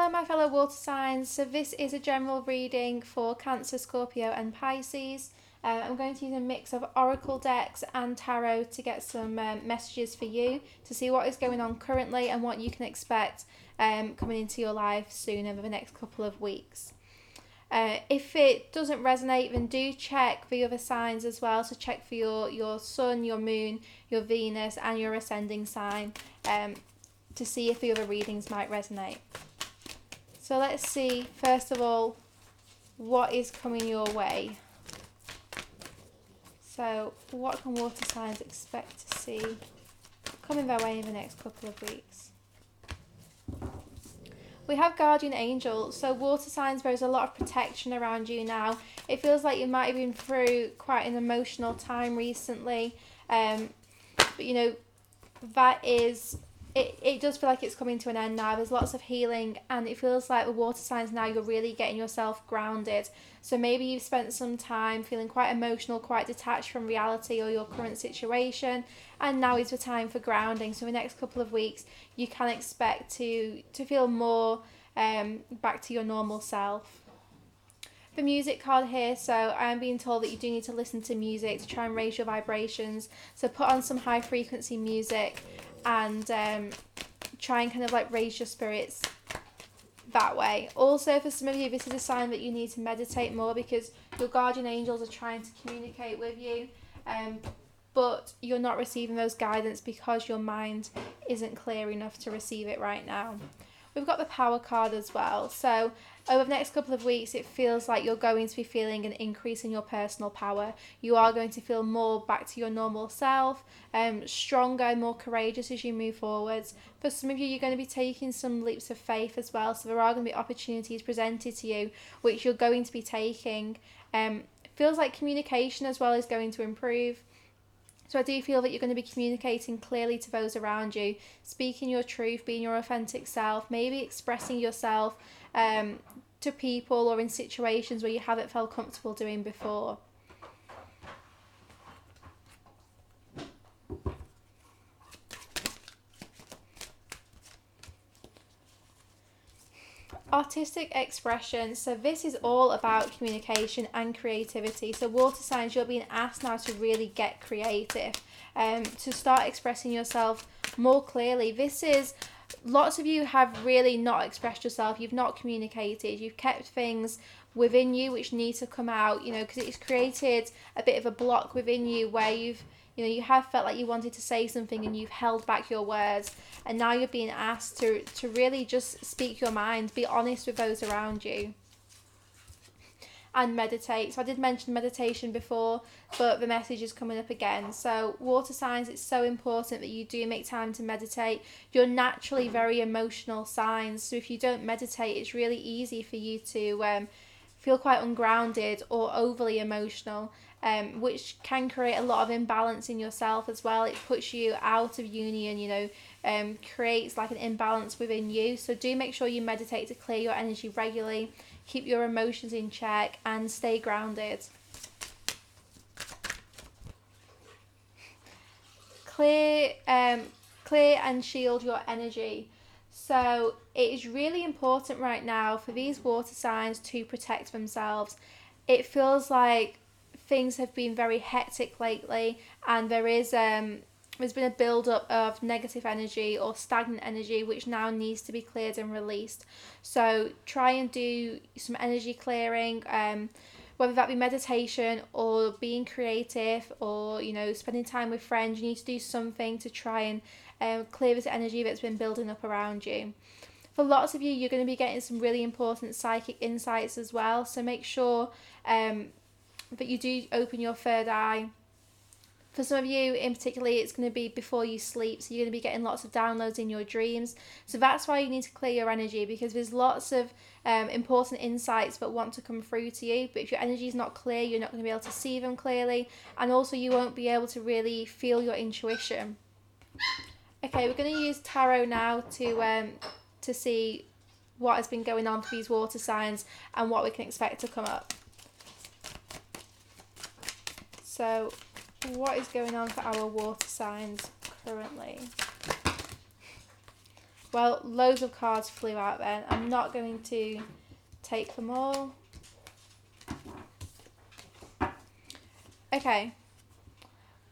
Hello my fellow water signs, so this is a general reading for Cancer, Scorpio and Pisces. I'm going to use a mix of oracle decks and tarot to get some messages for you to see what is going on currently and what you can expect coming into your life soon over the next couple of weeks. If it doesn't resonate, then do check the other signs as well. So check for your sun, your moon, your Venus and your ascending sign to see if the other readings might resonate. So let's see, first of all, what is coming your way. So what can water signs expect to see coming their way in the next couple of weeks? We have guardian angels, so water signs, there's a lot of protection around you now. It feels like you might have been through quite an emotional time recently, but you know, that is... It does feel like it's coming to an end now. There's lots of healing and it feels like the water signs now you're really getting yourself grounded. So maybe you've spent some time feeling quite emotional, quite detached from reality or your current situation, and now is the time for grounding. So the next couple of weeks you can expect to feel more back to your normal self. The music card here, so I am being told that you do need to listen to music to try and raise your vibrations. So put on some high frequency music and try and kind of like raise your spirits that way. Also, for some of you, this is a sign that you need to meditate more because your guardian angels are trying to communicate with you, but you're not receiving those guidance because your mind isn't clear enough to receive it right now. We've got the power card as well. So over the next couple of weeks, it feels like you're going to be feeling an increase in your personal power. You are going to feel more back to your normal self, stronger and more courageous as you move forwards. For some of you, you're going to be taking some leaps of faith as well. So there are going to be opportunities presented to you, which you're going to be taking. Feels like communication as well is going to improve. So I do feel that you're going to be communicating clearly to those around you, speaking your truth, being your authentic self, maybe expressing yourself to people or in situations where you haven't felt comfortable doing before. Artistic expression, so this is all about communication and creativity. So water signs, you're being asked now to really get creative, to start expressing yourself more clearly. This is, lots of you have really not expressed yourself, you've not communicated, you've kept things within you which need to come out, you know, because it's created a bit of a block within you where you have felt like you wanted to say something and you've held back your words, and now you're being asked to really just speak your mind, be honest with those around you, and meditate. So I did mention meditation before, but the message is coming up again. So water signs, it's so important that you do make time to meditate. You're naturally very emotional signs, so if you don't meditate, it's really easy for you to feel quite ungrounded or overly emotional, which can create a lot of imbalance in yourself as well. It puts you out of union, you know, creates like an imbalance within you. So do make sure you meditate to clear your energy regularly, keep your emotions in check and stay grounded. Clear and shield your energy. So it is really important right now for these water signs to protect themselves. It feels like things have been very hectic lately, and there's been a build-up of negative energy or stagnant energy which now needs to be cleared and released. So try and do some energy clearing, whether that be meditation or being creative or, you know, spending time with friends. You need to do something to try and clear this energy that's been building up around you. For lots of you, you're going to be getting some really important psychic insights as well, so make sure that you do open your third eye. For some of you in particular, it's going to be before you sleep, so you're going to be getting lots of downloads in your dreams. So that's why you need to clear your energy, because there's lots of important insights that want to come through to you, but if your energy is not clear, you're not going to be able to see them clearly, and also you won't be able to really feel your intuition. Okay, we're going to use tarot now to see what has been going on for these water signs and what we can expect to come up. So what is going on for our water signs currently? Well, loads of cards flew out then. I'm not going to take them all. Okay.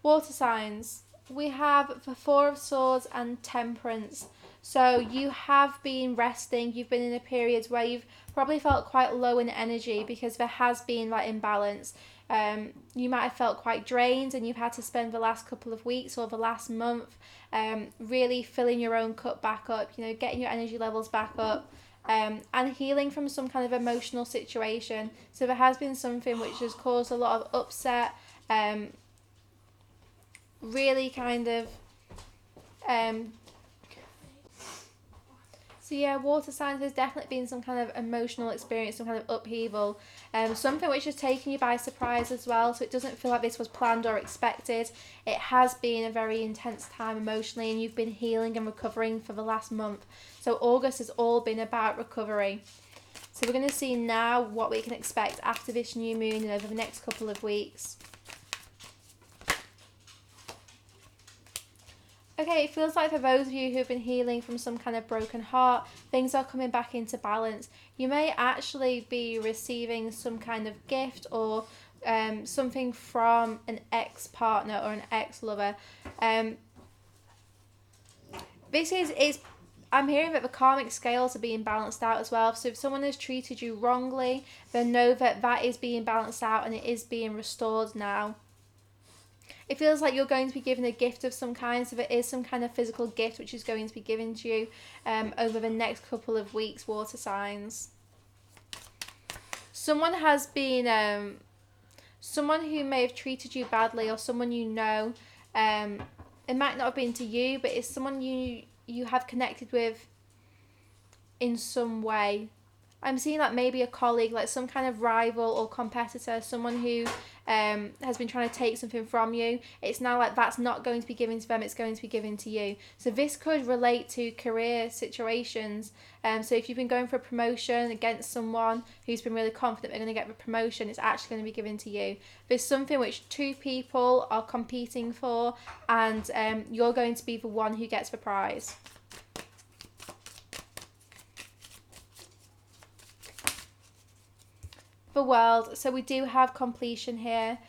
Water signs. We have the Four of Swords and Temperance. So you have been resting. You've been in a period where you've probably felt quite low in energy because there has been like imbalance. You might have felt quite drained, and you've had to spend the last couple of weeks or the last month really filling your own cup back up, you know, getting your energy levels back up, and healing from some kind of emotional situation. So there has been something which has caused a lot of upset, really kind of so yeah, water signs, there's definitely been some kind of emotional experience, some kind of upheaval, something which has taken you by surprise as well, so it doesn't feel like this was planned or expected. It has been a very intense time emotionally, and you've been healing and recovering for the last month. So August has all been about recovery. So we're going to see now what we can expect after this new moon and over the next couple of weeks. Okay, it feels like for those of you who have been healing from some kind of broken heart, things are coming back into balance. You may actually be receiving some kind of gift or something from an ex-partner or an ex-lover. This is I'm hearing that the karmic scales are being balanced out as well. So if someone has treated you wrongly, then know that that is being balanced out and it is being restored now. It feels like you're going to be given a gift of some kind, so there is some kind of physical gift which is going to be given to you over the next couple of weeks, water signs. Someone has been, someone who may have treated you badly, or someone you know, it might not have been to you, but it's someone you have connected with in some way. I'm seeing like maybe a colleague, like some kind of rival or competitor, someone who has been trying to take something from you. It's now like that's not going to be given to them, it's going to be given to you. So this could relate to career situations. So if you've been going for a promotion against someone who's been really confident they're going to get the promotion, it's actually going to be given to you. There's something which two people are competing for, and you're going to be the one who gets the prize. The World. So we do have completion here.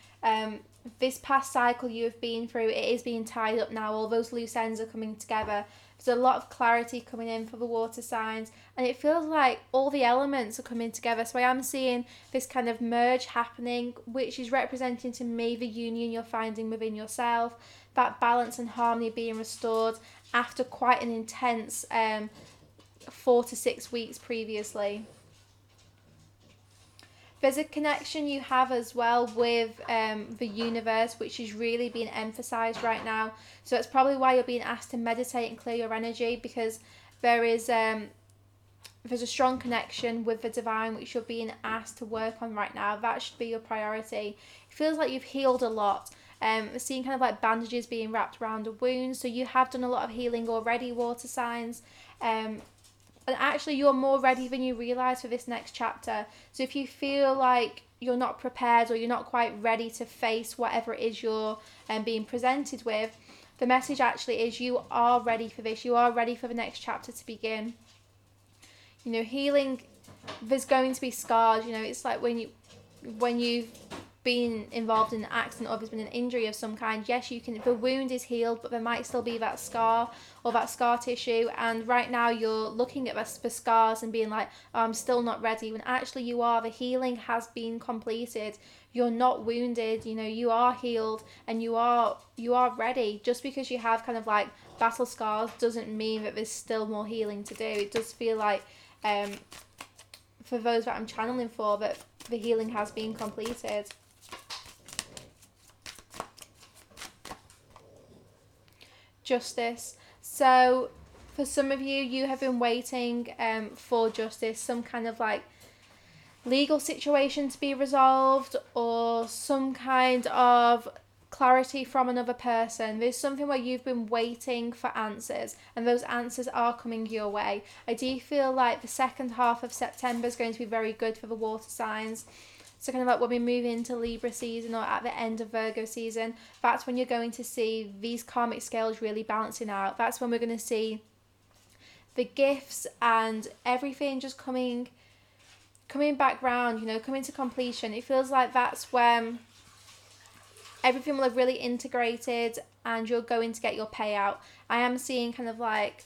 This past cycle you have been through, it is being tied up now. All those loose ends are coming together. There's a lot of clarity coming in for the water signs, and it feels like all the elements are coming together. So I am seeing this kind of merge happening, which is representing to me the union you're finding within yourself, that balance and harmony being restored after quite an intense 4 to 6 weeks previously. There's a connection you have as well with the universe, which is really being emphasized right now. So it's probably why you're being asked to meditate and clear your energy, because there's a strong connection with the divine which you're being asked to work on right now. That should be your priority. It feels like you've healed a lot. Seeing kind of like bandages being wrapped around a wound. So you have done a lot of healing already, water signs. And actually you're more ready than you realise for this next chapter. So if you feel like you're not prepared or you're not quite ready to face whatever it is you're being presented with, the message actually is you are ready for this. You are ready for the next chapter to begin. You know, healing, there's going to be scars. You know, it's like when you've been involved in an accident or there's been an injury of some kind, yes, the wound is healed, but there might still be that scar or that scar tissue, and right now you're looking at the scars and being like, oh, I'm still not ready, when actually you are. The healing has been completed. You're not wounded, you know, you are healed, and you are ready. Just because you have kind of like battle scars doesn't mean that there's still more healing to do. It does feel like for those that I'm channeling for, that the healing has been completed. Justice. So for some of you, you have been waiting for justice, some kind of like legal situation to be resolved, or some kind of clarity from another person. There's something where you've been waiting for answers, and those answers are coming your way. I do feel like the second half of September is going to be very good for the water signs. So kind of like when we move into Libra season or at the end of Virgo season, that's when you're going to see these karmic scales really balancing out. That's when we're going to see the gifts and everything just coming back round, you know, coming to completion. It feels like that's when everything will have really integrated and you're going to get your payout. I am seeing kind of like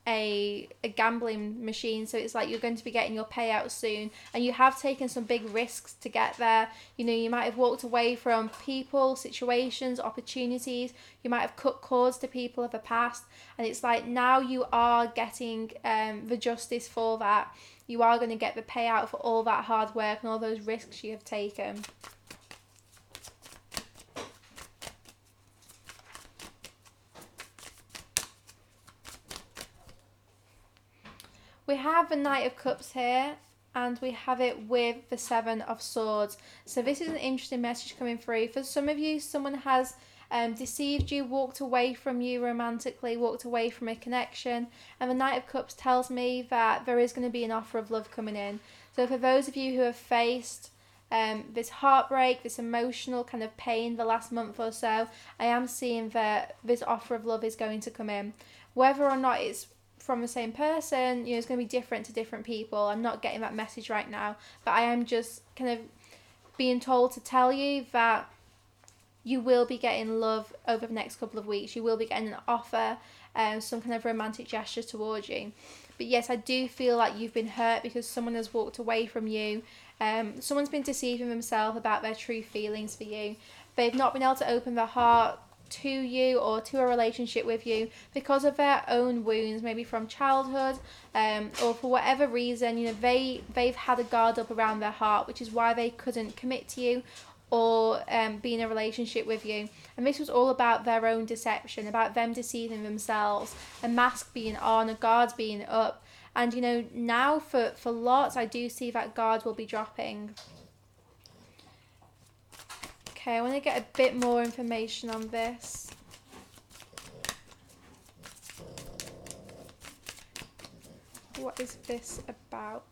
a gambling machine, so it's like you're going to be getting your payout soon, and you have taken some big risks to get there. You know, you might have walked away from people, situations, opportunities. You might have cut cords to people of the past, and it's like now you are getting the justice for that. You are going to get the payout for all that hard work and all those risks you have taken. We have the Knight of Cups here, and we have it with the Seven of Swords. So this is an interesting message coming through. For some of you, someone has deceived you, walked away from you romantically, walked away from a connection. And the Knight of Cups tells me that there is going to be an offer of love coming in. So for those of you who have faced this heartbreak, this emotional kind of pain the last month or so, I am seeing that this offer of love is going to come in. Whether or not it's from the same person, you know, it's going to be different to different people. I'm not getting that message right now, but I am just kind of being told to tell you that you will be getting love over the next couple of weeks. You will be getting an offer, some kind of romantic gesture towards you. But yes, I do feel like you've been hurt because someone has walked away from you. Someone's been deceiving themselves about their true feelings for you. They've not been able to open their heart to you or to a relationship with you because of their own wounds, maybe from childhood, or for whatever reason. You know, they've had a guard up around their heart, which is why they couldn't commit to you or be in a relationship with you. And this was all about their own deception, about them deceiving themselves, a mask being on, a guard being up. And you know, now for lots, I do see that guard will be dropping. Okay, I want to get a bit more information on this. What is this about?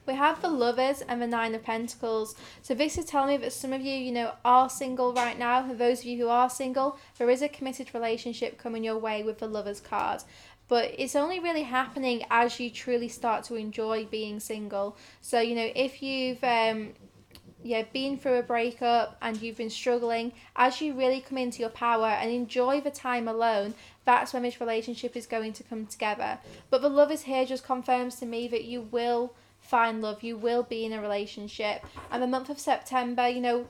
We have the Lovers and the Nine of Pentacles. So this is telling me that some of you, you know, are single right now. For those of you who are single, there is a committed relationship coming your way with the Lovers card. But it's only really happening as you truly start to enjoy being single. So, you know, if you've been through a breakup and you've been struggling, as you really come into your power and enjoy the time alone, that's when this relationship is going to come together. But the Lovers here just confirms to me that you will find love, you will be in a relationship. And the month of September, you know,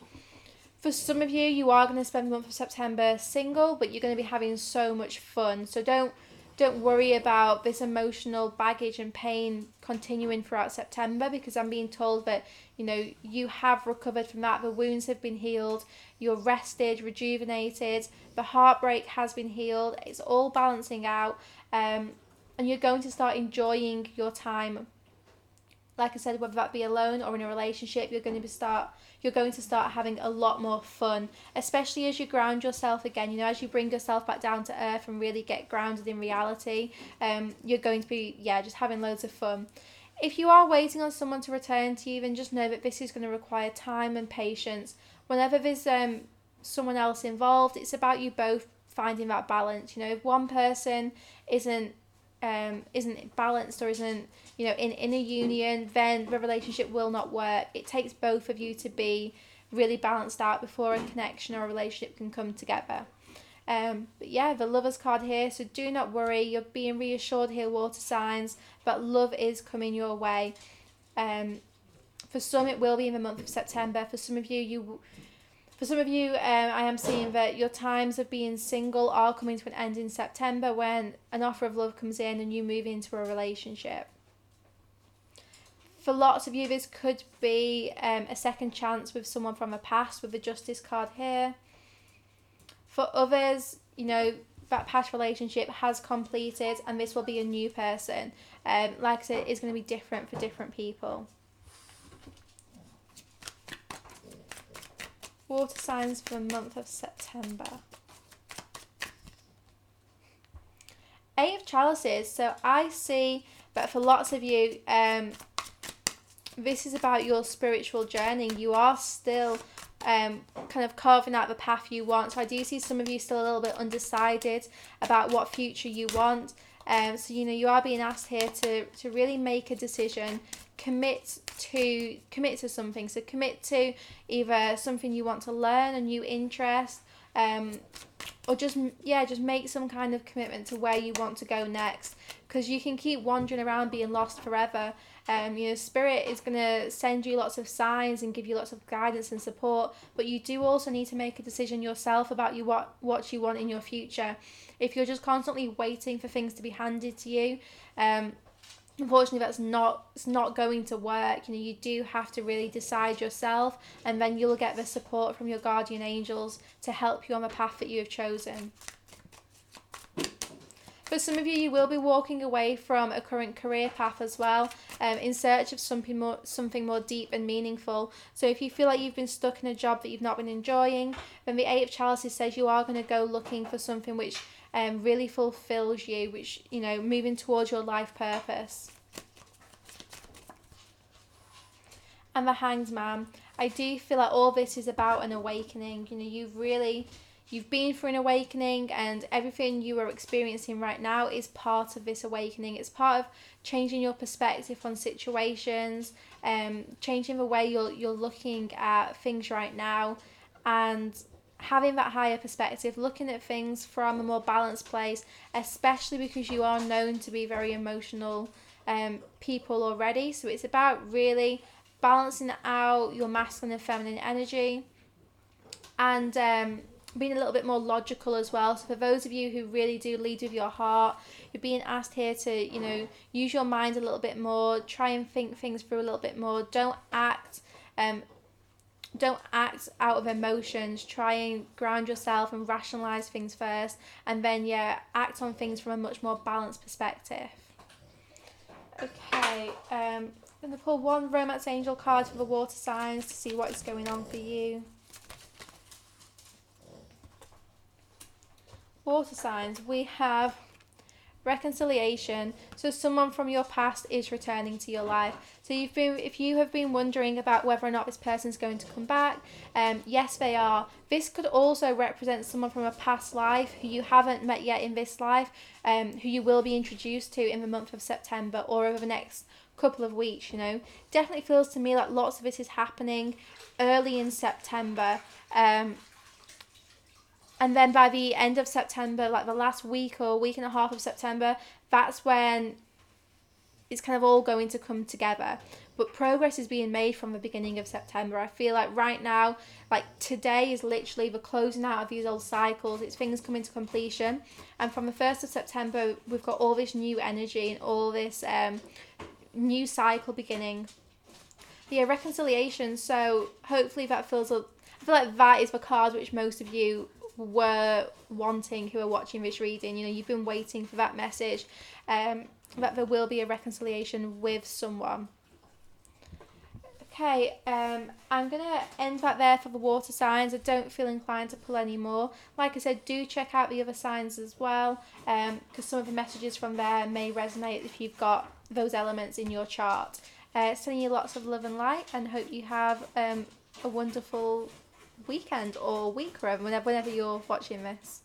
for some of you, you are going to spend the month of September single, but you're going to be having so much fun. So don't worry about this emotional baggage and pain continuing throughout September, because I'm being told that, you know, you have recovered from that. The wounds have been healed. You're rested, rejuvenated. The heartbreak has been healed. It's all balancing out. And you're going to start enjoying your time. Like I said, whether that be alone or in a relationship, you're going to start having a lot more fun, especially as you ground yourself again. You know, as you bring yourself back down to earth and really get grounded in reality, you're going to be, just having loads of fun. If you are waiting on someone to return to you, then just know that this is going to require time and patience. Whenever there's someone else involved, it's about you both finding that balance. You know, if one person isn't balanced or isn't, you know, in a union, then the relationship will not work. It takes both of you to be really balanced out before a connection or a relationship can come together. But yeah, the Lovers card here, so do not worry. You're being reassured here, water signs, but love is coming your way. For some, it will be in the month of September. For some of you, I am seeing that your times of being single are coming to an end in September, when an offer of love comes in and you move into a relationship. For lots of you, this could be a second chance with someone from the past, with the Justice card here. For others, you know, that past relationship has completed and this will be a new person. Like I said, it's going to be different for different people. Water signs for the month of September. Eight of Chalices. So I see that for lots of you, this is about your spiritual journey. You are still kind of carving out the path you want. So I do see some of you still a little bit undecided about what future you want. So, you know, you are being asked here to really make a decision, commit to something. So commit to either something you want to learn, a new interest, or just make some kind of commitment to where you want to go next, because you can keep wandering around being lost forever. You know, Spirit is going to send you lots of signs and give you lots of guidance and support, but you do also need to make a decision yourself about what you want in your future. If you're just constantly waiting for things to be handed to you, unfortunately it's not going to work. You know, you do have to really decide yourself, and then you'll get the support from your guardian angels to help you on the path that you have chosen. For some of you, you will be walking away from a current career path as well, in search of something more deep and meaningful. So if you feel like you've been stuck in a job that you've not been enjoying, then the Eight of Chalices says you are going to go looking for something which really fulfills you, which, you know, moving towards your life purpose. And the Hanged Man, I do feel like all this is about an awakening. You know, you've been through an awakening, and everything you are experiencing right now is part of this awakening. It's part of changing your perspective on situations, changing the way you're looking at things right now, and having that higher perspective, looking at things from a more balanced place, especially because you are known to be very emotional people already. So it's about really balancing out your masculine and feminine energy, and being a little bit more logical as well. So for those of you who really do lead with your heart, you're being asked here to, you know, use your mind a little bit more, try and think things through a little bit more. Don't act out of emotions. Try and ground yourself and rationalize things first, and then act on things from a much more balanced perspective. Okay, I'm going to pull one romance angel card for the water signs to see what is going on for you. Water signs, we have reconciliation. So someone from your past is returning to your life. So if you have been wondering about whether or not this person's going to come back, yes, they are. This could also represent someone from a past life who you haven't met yet in this life, who you will be introduced to in the month of September or over the next couple of weeks. You know, definitely feels to me like lots of it is happening early in September. And then by the end of September, like the last week or week and a half of September, that's when it's kind of all going to come together. But progress is being made from the beginning of September. I feel like right now, like today is literally the closing out of these old cycles. It's things coming to completion. And from the 1st of September, we've got all this new energy and all this new cycle beginning. Yeah, reconciliation. So hopefully that feels... I feel like that is the card which most of you were wanting who are watching this reading. You know, you've been waiting for that message, that there will be a reconciliation with someone. Okay, I'm going to end that there for the water signs. I don't feel inclined to pull any more. Like I said, do check out the other signs as well, because some of the messages from there may resonate if you've got those elements in your chart. Sending you lots of love and light, and hope you have a wonderful weekend or week, or whenever you're watching this.